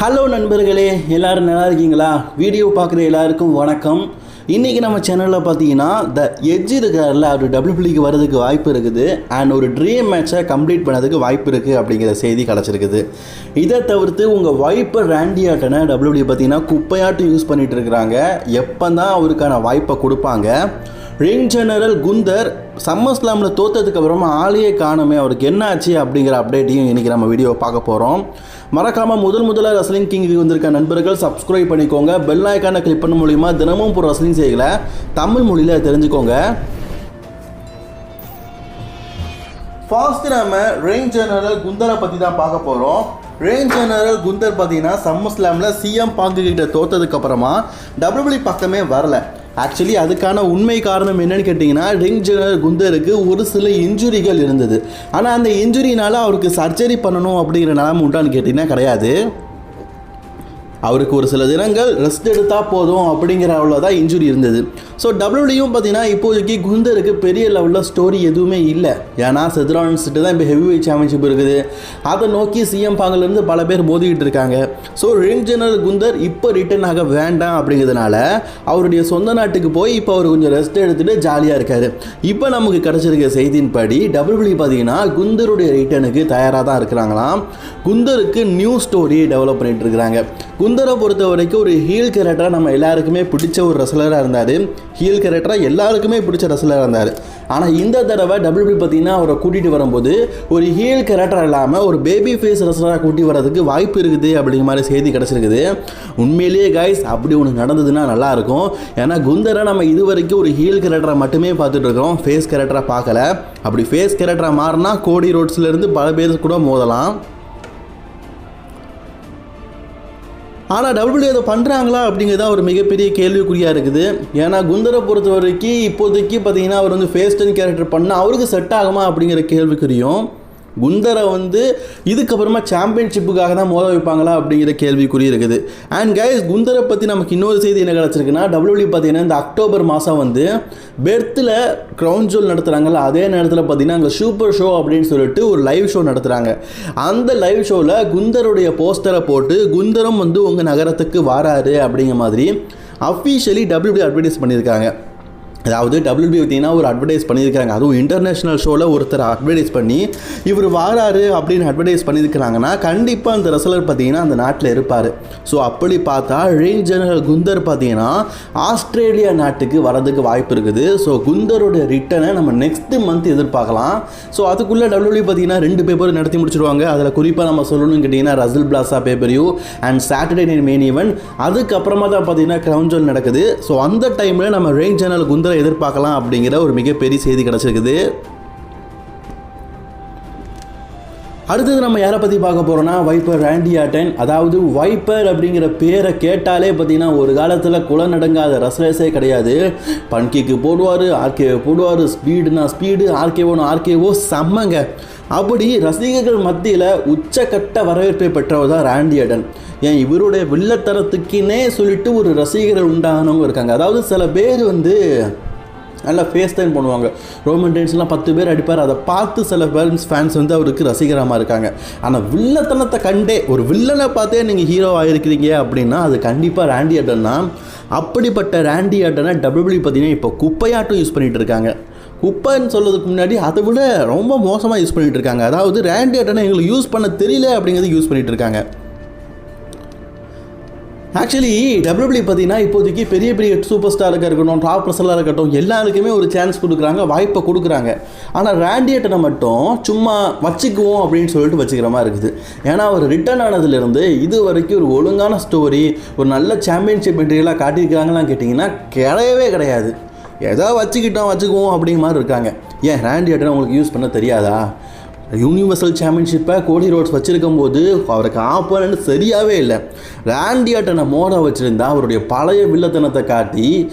Hello நண்பர்களே, எல்லோரும் நல்லா இருக்கீங்களா? வீடியோ பார்க்குற எல்லாருக்கும் வணக்கம். இன்றைக்கி நம்ம சேனலில் பார்த்தீங்கன்னா த எட்ஜ் இருக்கார்ல, அவர் டபிள்யூபிள்யூக்கு வரதுக்கு வாய்ப்பு இருக்குது அண்ட் ஒரு ட்ரீம் மேட்சை கம்ப்ளீட் பண்ணதுக்கு வாய்ப்பு இருக்குது அப்படிங்கிற செய்தி கிடச்சிருக்குது. இதை தவிர்த்து உங்கள் வைப்பர் ராண்டி ஆர்டனை டபிள்யூபிள்யூ பார்த்தீங்கன்னா குப்பையாட்டம் யூஸ் பண்ணிகிட்டு இருக்கிறாங்க. எப்போ தான் அவருக்கான வாய்ப்பை கொடுப்பாங்க? ரிங் ஜெனரல் குந்தர் சம்மர் ஸ்லாமில் தோற்றதுக்கு அப்புறமா ஆளையே காணுமே, அவருக்கு என்ன ஆச்சு அப்படிங்கிற அப்டேட்டையும் இன்றைக்கி நம்ம வீடியோவை பார்க்க போகிறோம். மறக்காமல் முதலாக ரெஸ்லிங் கிங்குக்கு வந்திருக்க நண்பர்கள் சப்ஸ்கிரைப் பண்ணிக்கோங்க. பெல் ஐக்கானை கிளிக் பண்ண மூலிமா தினமும் ஒரு ரெஸ்லிங் செய்திகளை தமிழ் மொழியில் தெரிஞ்சுக்கோங்க. ஃபர்ஸ்ட் நம்ம ரிங் ஜெனரல் குந்தரை பற்றி தான் பார்க்க போகிறோம். ரிங் ஜெனரல் குந்தர் பார்த்தீங்கன்னா சம்மர் ஸ்லாமில் சிஎம் பாங்கு கிட்ட தோற்றதுக்கு அப்புறமா டபிள்யூபிள்யூ பக்கமே வரல. ஆக்சுவலி அதுக்கான உண்மை காரணம் என்னன்னு கேட்டிங்கன்னா, ரிங் ஜெனரல் குந்தருக்கு ஒரு சில இன்ஜுரிகள் இருந்தது. ஆனால் அந்த இன்ஜுரினால் அவருக்கு சர்ஜரி பண்ணணும் அப்படிங்கிற நிலைமை உண்டான்னு கேட்டிங்கன்னா கிடையாது. அவருக்கு ஒரு சில தினங்கள் ரெஸ்ட் எடுத்தால் போதும் அப்படிங்கிற அவ்வளோதான் இன்ஜுரி இருந்தது. ஸோ டபிள்யூடியும் பார்த்தீங்கன்னா இப்போதைக்கு குந்தருக்கு பெரிய லெவலில் ஸ்டோரி எதுவுமே இல்லை. ஏன்னா செத்ரான்ஸ்ட்டு தான் இப்போ ஹெவி வெயிட் சாம்பியன்ஷிப் இருக்குது. அதை நோக்கி சிஎம் பாங்கிலேருந்து பல பேர் மோதிக்கிட்டு இருக்காங்க. ஸோ ரிங் ஜெனரல் குந்தர் இப்போ ரிட்டர்ன் ஆக வேண்டாம் அப்படிங்கிறதுனால அவருடைய சொந்த நாட்டுக்கு போய் இப்போ அவர் கொஞ்சம் ரெஸ்ட் எடுத்துகிட்டு ஜாலியாக இருக்கார். இப்போ நமக்கு கிடச்சிருக்க செய்தியின்படி டபிள்யூடியூ பார்த்தீங்கன்னா குந்தருடைய ரிட்டர்னுக்கு தயாராக தான் இருக்கிறாங்களாம். குந்தருக்கு நியூ ஸ்டோரியை டெவலப் பண்ணிட்டு இருக்கிறாங்க. குந்தரை பொறுத்த வரைக்கும் ஒரு ஹீல் கேரக்டராக நம்ம எல்லாருக்குமே பிடிச்ச ஒரு ரெஸ்லராக இருந்தார். ஹீல் கேரக்டராக எல்லாருக்குமே பிடிச்ச ரெஸ்லராக இருந்தார். ஆனால் இந்த தடவை டபிள்யூபிள்யூ பார்த்தீங்கன்னா அவரை கூட்டிகிட்டு வரும்போது ஒரு ஹீல் கேரக்டர் இல்லாமல் ஒரு பேபி ஃபேஸ் ரெஸ்லராக கூட்டி வரதுக்கு வாய்ப்பு இருக்குது அப்படிங்கிற மாதிரி செய்தி கிடச்சிருக்குது. உண்மையிலேயே கைஸ் அப்படி ஒன்று நடந்ததுன்னா நல்லாயிருக்கும். ஏன்னா குந்தரை நம்ம இது வரைக்கும் ஒரு ஹீல் கேரக்டரை மட்டுமே பார்த்துட்டு இருக்கோம், ஃபேஸ் கேரக்டராக பார்க்கல. அப்படி ஃபேஸ் கேரக்டராக மாறினா கோடி ரோட்ஸ்லேருந்து பல பேர் கூட மோதலாம். ஆனால் டபிள்யூபிள்யூ அதை பண்ணுறாங்களா அப்படிங்கிறதா ஒரு மிகப்பெரிய கேள்விக்குறியாக இருக்குது. ஏன்னா குந்தரை பொறுத்த வரைக்கும் இப்போதைக்கு பார்த்தீங்கன்னா அவர் வந்து ஃபேஸ் டர்ன் கேரக்டர் பண்ணால் அவருக்கு செட் ஆகுமா அப்படிங்கிற கேள்விக்குறியும், குந்தரை இதுக்கப்புறமா சாம்பியன்ஷிப்புக்காக தான் மோத வைப்பாங்களா அப்படிங்கிற கேள்விக்குறி இருக்குது. அண்ட் கைஸ் குந்தரை பற்றி நமக்கு இன்னொரு செய்தி என்ன கிடச்சிருக்குன்னா, டபிள்யூபிள்யூ பார்த்தீங்கன்னா இந்த அக்டோபர் மாதம் பெர்த்தில் க்ரௌன் ஜுவல் நடத்துகிறாங்கல்ல, அதே நேரத்தில் பார்த்தீங்கன்னா அங்கே சூப்பர் ஷோ அப்படின்னு சொல்லிட்டு ஒரு லைவ் ஷோ நடத்துகிறாங்க. அந்த லைவ் ஷோவில் குந்தருடைய போஸ்டரை போட்டு குந்தரும் உங்கள் நகரத்துக்கு வராரு அப்படிங்கிற மாதிரி அஃபீஷியலி டபிள்யூபிள்யூ அட்வர்டைஸ் பண்ணியிருக்காங்க. அதாவது டபிள்யூபிள்யூ பார்த்தீங்கன்னா ஒரு அட்வர்டைஸ் பண்ணியிருக்காங்க. அதுவும் இன்டர்நேஷ்னல் ஷோவில் ஒருத்தர் அட்வர்டைஸ் பண்ணி இவர் வாராரு அப்படின்னு அட்வர்டைஸ் பண்ணியிருக்கிறாங்கன்னா கண்டிப்பாக அந்த ரெஸ்லர் பார்த்தீங்கன்னா அந்த நாட்டில் இருப்பார். ஸோ அப்படி பார்த்தா ரிங் ஜெனரல் குந்தர் பார்த்தீங்கன்னா ஆஸ்திரேலியா நாட்டுக்கு வரதுக்கு வாய்ப்பு இருக்குது. ஸோ குந்தரோட ரிட்டனை நம்ம நெக்ஸ்ட் மந்த் எதிர்பார்க்கலாம். ஸோ அதுக்குள்ளே டபிள்யூபிள்யூ பார்த்தீங்கன்னா 2 பேப்பர் நடத்தி முடிச்சிருவாங்க. அதில் குறிப்பாக நம்ம சொல்லணும்னு கேட்டிங்கன்னா ரசல் பிளாஸா பேப்பரியூ and Saturday night main event. அதுக்கப்புறமா தான் பார்த்தீங்கன்னா க்ரௌன் ஜுவல் நடக்குது. ஸோ அந்த டைமில் நம்ம ரிங் ஜெனரல் குந்தர் எதிர்பார்க்கலாம் அப்படிங்கிற ஒரு மிகப்பெரிய செய்தி கிடைச்சிருக்குது. அடுத்தது நம்ம யாரை பற்றி பார்க்க போகிறோன்னா வைப்பர் ராண்டி ஆர்டன். அதாவது வைப்பர் அப்படிங்கிற பேரை கேட்டாலே பார்த்தீங்கன்னா ஒரு காலத்தில் குல நடுங்காத ரெஸ்லர்ஸே கிடையாது. பன்கிக்கு போடுவார், ஆர்கேஓ போடுவார், ஸ்பீடுனா ஸ்பீடு, ஆர்கேஓன்னு ஆர்கேஓ செம்மங்க. அப்படி ரசிகர்கள் மத்தியில் உச்சக்கட்ட வரவேற்பை பெற்றவர் தான் ராண்டி ஆர்டன். ஏன் இவருடைய வில்லத்தரத்துக்குன்னே சொல்லிட்டு ஒரு ரசிகர்கள் உண்டானவங்க இருக்காங்க. அதாவது சில பேர் நல்லா ஃபேஸ் டைம் பண்ணுவாங்க. ரோமன் ரெயின்ஸ்லாம் 10 பேர் அடிப்பார். அதை பார்த்து சில ஃபேன்ஸ் அவருக்கு ரசிகரமாக இருக்காங்க. ஆனால் வில்லத்தனத்தை கண்டே ஒரு வில்லனை பார்த்தே நீங்கள் ஹீரோ ஆகிருக்கிறீங்க அப்படின்னா அது கண்டிப்பாக ராண்டி ஆர்டன் தான். அப்படிப்பட்ட ராண்டி ஆர்டனை டபிள்யூபிள்யூ பார்த்தீங்கன்னா இப்போ குப்பையாட்டம் யூஸ் பண்ணிகிட்டு இருக்காங்க. குப்பைன்னு சொல்கிறதுக்கு முன்னாடி அதை விட ரொம்ப மோசமாக யூஸ் பண்ணிகிட்டு இருக்காங்க. அதாவது ராண்டி ஆர்டனை எங்களுக்கு யூஸ் பண்ண தெரியல அப்படிங்கிறது யூஸ் பண்ணிகிட்டு இருக்காங்க. ஆக்சுவலி டபிள்யூபிள்யூ பார்த்தீங்கன்னா இப்போதைக்கு பெரிய பெரிய சூப்பர் ஸ்டாராக இருக்கட்டும், டாப் ரெஸ்லராக இருக்கட்டும், எல்லாருக்குமே ஒரு சான்ஸ் கொடுக்குறாங்க, வாய்ப்பை கொடுக்குறாங்க. ஆனால் ராண்டி ஆர்டனை மட்டும் சும்மா வச்சுக்குவோம் அப்படின்னு சொல்லிட்டு வச்சுக்கிற மாதிரி இருக்குது. ஏன்னா அவர் ரிட்டர்ன் ஆனதுலேருந்து இது வரைக்கும் ஒரு ஒழுங்கான ஸ்டோரி, ஒரு நல்ல சாம்பியன்ஷிப் மெட்டீரியலாக காட்டியிருக்காங்களான்னு கேட்டிங்கன்னா கிடையவே கிடையாது. ஏதோ வச்சுக்குவோம் அப்படிங்கிற மாதிரி இருக்காங்க. ஏன் ராண்டி ஆர்டனை உங்களுக்கு யூஸ் பண்ண தெரியாதா? யூனிவர்சல் சாம்பியன்ஷிப்பை கோடி ரோட்ஸ் வச்சுருக்கும் போது அவருக்கு ஆப்போனன்ட் சரியாகவே இல்லை. ராண்டி ஆர்டனை மோட வச்சுருந்தா அவருடைய பழைய வில்லத்தனத்தை காட்டி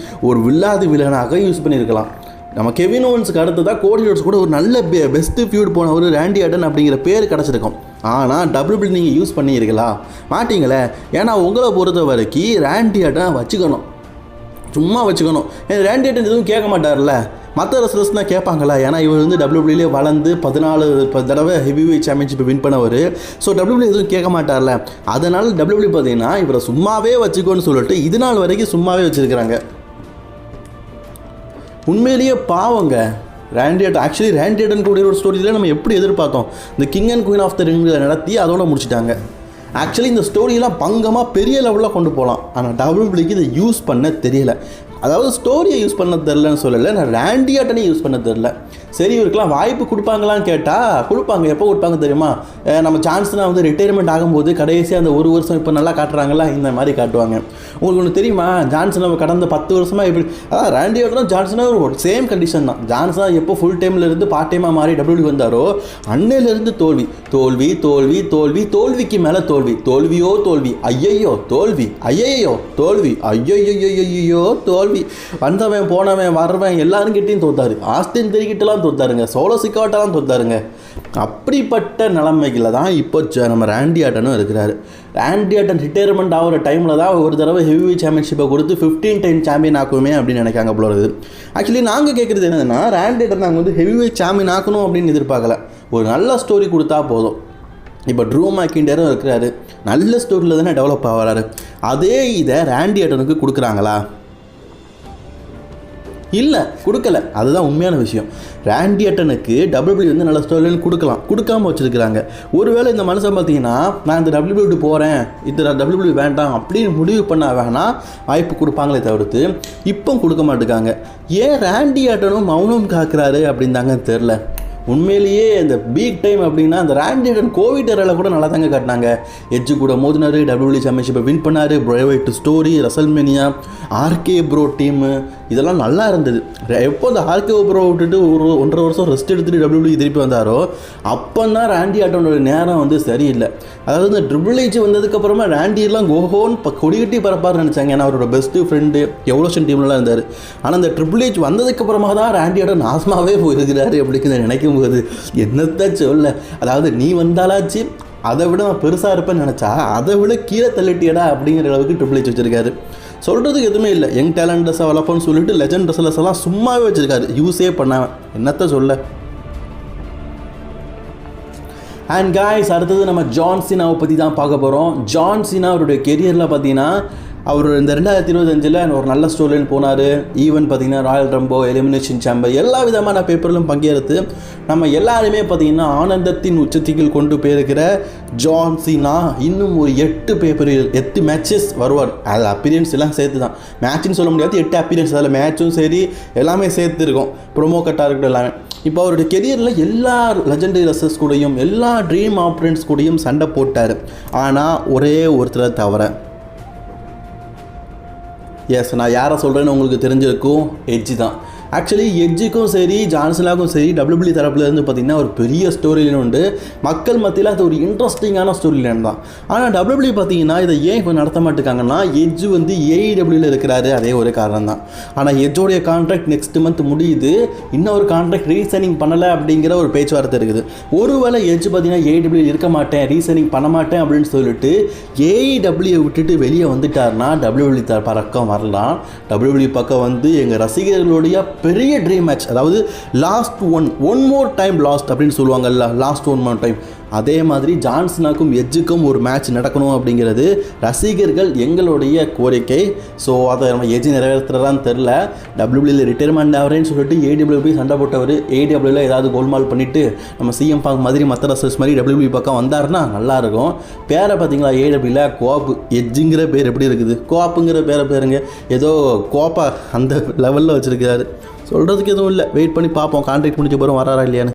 ஒரு வில்லாதி வில்லனாக யூஸ் பண்ணியிருக்கலாம். நம்ம கெவின் ஓவன்ஸுக்கு அடுத்ததாக கோடி ரோட்ஸ் கூட ஒரு நல்ல பெஸ்ட்டு ஃபியூட் போன ஒரு ராண்டி ஆர்டன் அப்படிங்கிற பேர் கிடச்சிருக்கும். ஆனால் டபிள்யூபிள்யூ நீங்கள் யூஸ் பண்ணியிருக்கலா மாட்டிங்களே. ஏன்னா உங்களை பொறுத்த வரைக்கும் ராண்டி ஆர்டனை வச்சுக்கணும், சும்மா வச்சுக்கணும். ராண்டி ஆர்டன் எதுவும் கேட்க மாட்டார்ல. மற்ற ரெஸ்லர்ஸ்னால் கேட்பாங்களா, ஏன்னா இவர் வந்து டபிள்யூபிள்யூலே வளர்ந்து 14 தடவை ஹெவிவெயிட் சாம்பியன்ஷிப் வின் பண்ணவர். ஸோ டபிள்யூபிள்யூ எதுவும் கேட்க மாட்டார்ல, அதனால் டபிள்யூபிள்யூ பார்த்தீங்கன்னா இவரை சும்மாவே வச்சுக்கோன்னு சொல்லிட்டு இது நாள் வரைக்கும் சும்மாவே வச்சுருக்கிறாங்க. உண்மையிலேயே பாவங்க Randy Orton. Actually Randy Orton கூட ஒரு ஸ்டோரியில் நம்ம எப்படி எதிர்பார்த்தோம், இந்த king and queen of the ring நடத்தி அதோட முடிச்சிட்டாங்க. ஆக்சுவலி இந்த ஸ்டோரியெல்லாம் பங்கமாக பெரிய லெவலில் கொண்டு போகலாம், ஆனால் டபிள்யூபிள்யூக்கு இதை யூஸ் பண்ண தெரியல. அதாவது ஸ்டோரியை யூஸ் பண்ண தெரிலன்னு சொல்லலை, நான் ரேண்டி ஆர்டனை யூஸ் பண்ண தெரில. சரி இவருக்கெல்லாம் வாய்ப்பு கொடுப்பாங்களான்னு கேட்டால் கொடுப்பாங்க. எப்போ கொடுப்பாங்க தெரியுமா, நம்ம சான்ஸ்னால் வந்து ரிட்டையர்மெண்ட் ஆகும்போது கடைசியாக அந்த 1 வருஷம் இப்போ நல்லா காட்டுறாங்களா இந்த மாதிரி காட்டுவாங்க. உங்களுக்கு ஒன்று தெரியுமா, ஜான்சன் நம்ம கடந்த 10 வருஷமாக எப்படி, அதான் ரேண்டி ஆர்டனும் ஜான்சனும் ஒரு சேம் கண்டிஷன் தான். ஜான்சன் எப்போ ஃபுல் டைமில் இருந்து பார்ட் டைமாக மாறி டபிள்யூ வந்தாரோ அன்னையிலேருந்து தோல்வி தோல்வி தோல்வி தோல்வி தோல்விக்கு மேலே தோல்வி, தோல்வியோ தோல்வி, ஐயையோ தோல்வி, ஐயையோ தோல்வி, ஐயோ தோல்வி. வந்தவன் போனவன் வர்றவன் எல்லாரும் கிட்டையும் தோத்தாரு. Austin தெரிகிட்டலாம் தோத்தாருங்க, solo சிக்காட்டெல்லாம் தோத்தாருங்க. அப்படிப்பட்ட நிலைமைகளில் தான் இப்போ நம்ம ரேண்டி ஆர்டனும் இருக்கிறாரு. ரேண்டி ஆர்டன் ரிட்டையர்மெண்ட் ஆகிற டைமில் தான் ஒரு தடவை ஹெவிவெயிட் சாம்பியன்ஷிப்பை கொடுத்து 15 டைம் சாம்பியன் ஆக்குமே அப்படின்னு நினைக்காங்க போல இருக்குது. ஆக்சுவலி நாங்கள் கேட்குறது என்னதுன்னா, ரேண்டி ஆர்டன் நாங்கள் வந்து ஹெவிவெயிட் சாம்பியன் ஆக்கணும் அப்படின்னு எதிர்பார்க்கல, ஒரு நல்ல ஸ்டோரி கொடுத்தா போதும். இப்போ ட்ரூ மேக்கிண்டரும் இருக்கிறாரு, நல்ல ஸ்டோரியில் தானே டெவலப் ஆகிறாரு. அதே இதை ரேண்டி ஆர்டனுக்கு கொடுக்குறாங்களா? இல்லை, கொடுக்கல. அதுதான் உண்மையான விஷயம். ரேண்டி ஆர்டனுக்கு டபிள்யூபிள்யூ வந்து நல்ல ஸ்டோரியில் கொடுக்காமல் வச்சுருக்கிறாங்க. ஒருவேளை இந்த மனுஷன் பார்த்தீங்கன்னா நான் இந்த டபிள்யூபிள்யூ போகிறேன், இந்த டபிள்யூபிள்யூ வேண்டாம் அப்படின்னு முடிவு பண்ண வேணால் வாய்ப்பு கொடுப்பாங்களே தவிர்த்து இப்போ கொடுக்க மாட்டேங்காங்க. ஏன் ரேண்டி ஆர்டனும் மௌனம் காக்குறாரு அப்படின்னு தாங்க தெரில. உண்மையிலேயே இந்த பீக் டைம் அப்படின்னா அந்த ரேண்டி ஆர்டன் கோவிட் ஏரியாவில் கூட நல்லா தாங்க காட்டினாங்க. எட்ஜு கூட மோதினார், டபிள்யூபிள்யூ சாம்பியன்ஷிப்பை வின் பண்ணார், private story, Wrestlemania, RK Bro team, இதெல்லாம் நல்லா இருந்தது. எப்போ அந்த ஆர்கே ப்ரோ விட்டுட்டு ஒரு 1.5 வருஷம் ரெஸ்ட் எடுத்துகிட்டு டபிள்யூபிள்யூ திருப்பி வந்தாரோ அப்போ தான் ரேண்டி ஆர்டனோட நேரம் வந்து சரியில்லை. அதாவது இந்த ட்ரிபிள் எச் வந்ததுக்கப்புறமா ரேண்டியெல்லாம் கோஹோன்னு கொடிகட்டி பரப்பாருன்னு நினச்சாங்க. ஏன்னா அவரோட பெஸ்ட்டு ஃப்ரெண்டு எவலோஷன் டீம்லாம் இருந்தார். ஆனால் அந்த ட்ரிபிள் எச் வந்ததுக்கப்புறமா தான் ரேண்டி ஆர்டன் நாசமாகவே போயிருக்கிறாரு அப்படிங்கிறத நினைக்கும் போது என்னத்த சொல்ல. அதாவது நீ வந்தாலாச்சு அதை விட நான் பெருசாக இருப்பேன்னு நினச்சா அதை விட கீழே தள்ளிட்டியடா அப்படிங்கிற அளவுக்கு ட்ரிபிள் எச் வச்சுருக்காரு. சொல்கிறதுக்கு எதுவுமே இல்லை. யங் டேலண்டஸை வளர்ப்போன்னு சொல்லிட்டு லெஜண்ட் ரெஸ்லர்ஸ் எல்லாம் சும்மாவே வச்சுருக்காரு, யூஸே பண்ணாமல். என்னத்த சொல்ல. அண்ட் காய்ஸ், அடுத்தது நம்ம ஜான் சீனாவை பற்றி தான் பார்க்க போகிறோம். ஜான் சீனா அவருடைய கெரியரில் பார்த்தீங்கன்னா அவர் இந்த 2025 ஒரு நல்ல ஸ்டோரின்னு போனார். ஈவன் பார்த்தீங்கன்னா ராயல் ரம்போ, எலிமினேஷன் சாம்பர், எல்லா விதமான பேப்பரிலும் பங்கேற்று நம்ம எல்லாருமே பார்த்தீங்கன்னா ஆனந்தத்தின் உச்சத்திகள் கொண்டு போயிருக்கிற ஜான் சீனா இன்னும் ஒரு 8 மேட்சஸ் வருவார். அது அப்பீரியன்ஸ் எல்லாம் சேர்த்து தான், மேட்ச்னு சொல்ல முடியாது, 8 அப்பீரியன்ஸ். அதில் மேட்சும் சரி எல்லாமே சேர்த்து இருக்கும், ப்ரொமோ கட்டாக இருக்கட்டும் எல்லாமே. இப்போ அவருடைய கெரியரில் எல்லா லெஜண்டரி ரெஸ்லர்ஸ் கூடயும் எல்லா ட்ரீம் ஆப்பரன்ஸ் கூடயும் சண்டை போட்டார். ஆனால் ஒரே ஒருத்தரை தவிர, எஸ் நான் யாரை சொல்கிறேன்னு உங்களுக்கு தெரிஞ்சிருக்கும், எட்ஜி தான். ஆக்சுவலி எட்ஜுக்கும் சரி ஜான்சனாக்கும் சரி டபிள்யூபிள்யூ தரப்புலேருந்து பார்த்திங்கன்னா ஒரு பெரிய ஸ்டோரி லைன் உண்டு. மக்கள் மத்தியில் அது ஒரு இன்ட்ரெஸ்டிங்கான ஸ்டோரி லைன் தான். ஆனால் டபிள்யூபிள்யூ பார்த்திங்கன்னா இதை ஏன் இப்போ நடத்த மாட்டேங்காங்கன்னா, எட்ஜு வந்து ஏஇடபிள்யூவில் இருக்கிறாரு, அதே ஒரு காரணம் தான். ஆனால் எட்ஜோடைய கான்ட்ராக்ட் நெக்ஸ்ட் மந்த் முடியுது, இன்னும் ஒரு கான்ட்ராக்ட் ரீசைனிங் பண்ணலை அப்படிங்கிற ஒரு பேச்சுவார்த்தை இருக்குது. ஒருவேளை எட்ஜு பார்த்திங்கன்னா ஏஇடபிள்யூ இருக்க மாட்டேன், ரீசைனிங் பண்ண மாட்டேன் அப்படின்னு சொல்லிட்டு ஏஇடபிள்யூ விட்டுட்டு வெளியே வந்துட்டார்னா டபிள்யூபிள்யூ பக்கம் வரலாம். டபிள்யூபிள்யூ பக்கம் வந்து எங்கள் ரசிகர்களுடைய பெரிய ட்ரீம் மேட்ச், அதாவது last one more time last அப்படின்னு சொல்லுவாங்கல்ல, லாஸ்ட் ஒன் மோர் டைம், அதே மாதிரி ஜான்சனாக்கும் எட்ஜுக்கும் ஒரு மேட்ச் நடக்கணும் அப்படிங்கிறது ரசிகர்கள் எங்களுடைய கோரிக்கை. ஸோ அதை நம்ம எட்ஜ் நிறைவேற்றுறதான்னு தெரில. டபிள்யூபிள்யூவில் ரிட்டையர்மெண்ட் ஆகிறேன்னு சொல்லிட்டு ஏடபிள்யூ போய் சண்டை போட்டவர் ஏடபிள்யூவில் ஏதாவது கோல்மால் பண்ணிவிட்டு நம்ம சிஎம் பாக் மாதிரி மற்ற ரசல்ஸ் மாதிரி டபிள்யூபிள்யூ பக்கம் வந்தாருன்னா நல்லாயிருக்கும். பேரை பார்த்தீங்களா, ஏடபிள்யூவில் கோப்பு, எட்ஜுங்கிற பேர் எப்படி இருக்குது, கோப்புங்கிற பேருங்க, ஏதோ கோப்பா அந்த லெவலில் வச்சுருக்காரு. சொல்கிறதுக்கு எதுவும் இல்லை, வெயிட் பண்ணி பார்ப்போம் கான்ட்ராக்ட் முடிஞ்ச பிறகு வராரா இல்லையான்னு.